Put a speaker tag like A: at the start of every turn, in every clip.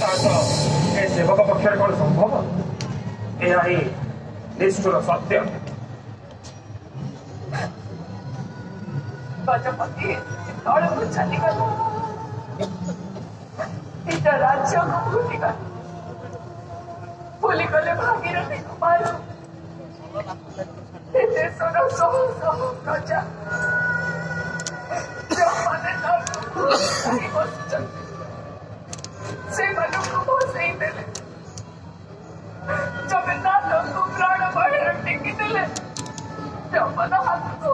A: ए सेवक पक्ष कौन संभव यह ही निष्ठुर सत्य
B: गजपति तौक चलीगल राज्य को भूलिगले भागीरथी कुमार देशर शह शह प्रजा से भसई देले जगन्नाथ को प्राण बाहर टेकी देले जमन हाथ को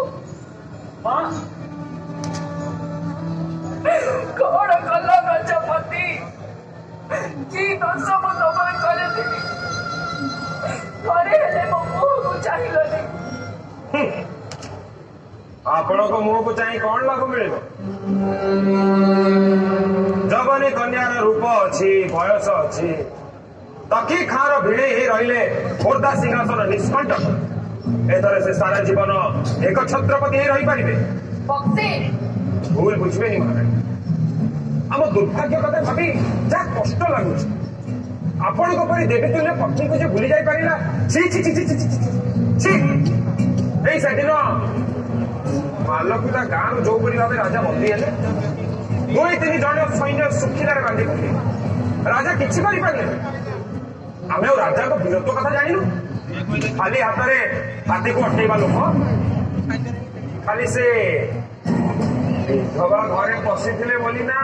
B: कौन कल गजपति की दस मु तम करी घरे हेले मो मुह को चाहिए
A: आपण को मुह को चाहिए कौन लाभ मिल जवनी कन्यार रूप अच्छी बयस अच्छी तकी खार भिड़े ही रहिले खोर्धा सिंहासन निष्कंटक एथर से सारा जीवन एक छत्रपति ही रही पारिबे भूल बुझबे नहीं महाराज आम दुर्भाग्य कथा भाभी जहाँ कष्ट लगुच आपण को परी देवी तुल्य पत्नी को जो भूली जाई पारिला छी छी छी छी छी एई सेदिन मालकुदा गाँव जो परी भावे राजा बंदी हेले दुई तीन जन सैन्य सुखिदार बांधी राजा किछि करि पारले आमे राजा को वीरत्व कथा जानिनु खाली हाथ में हाथी को अटेवा लोक खाली से विधवा घरे पशिथिले बोली ना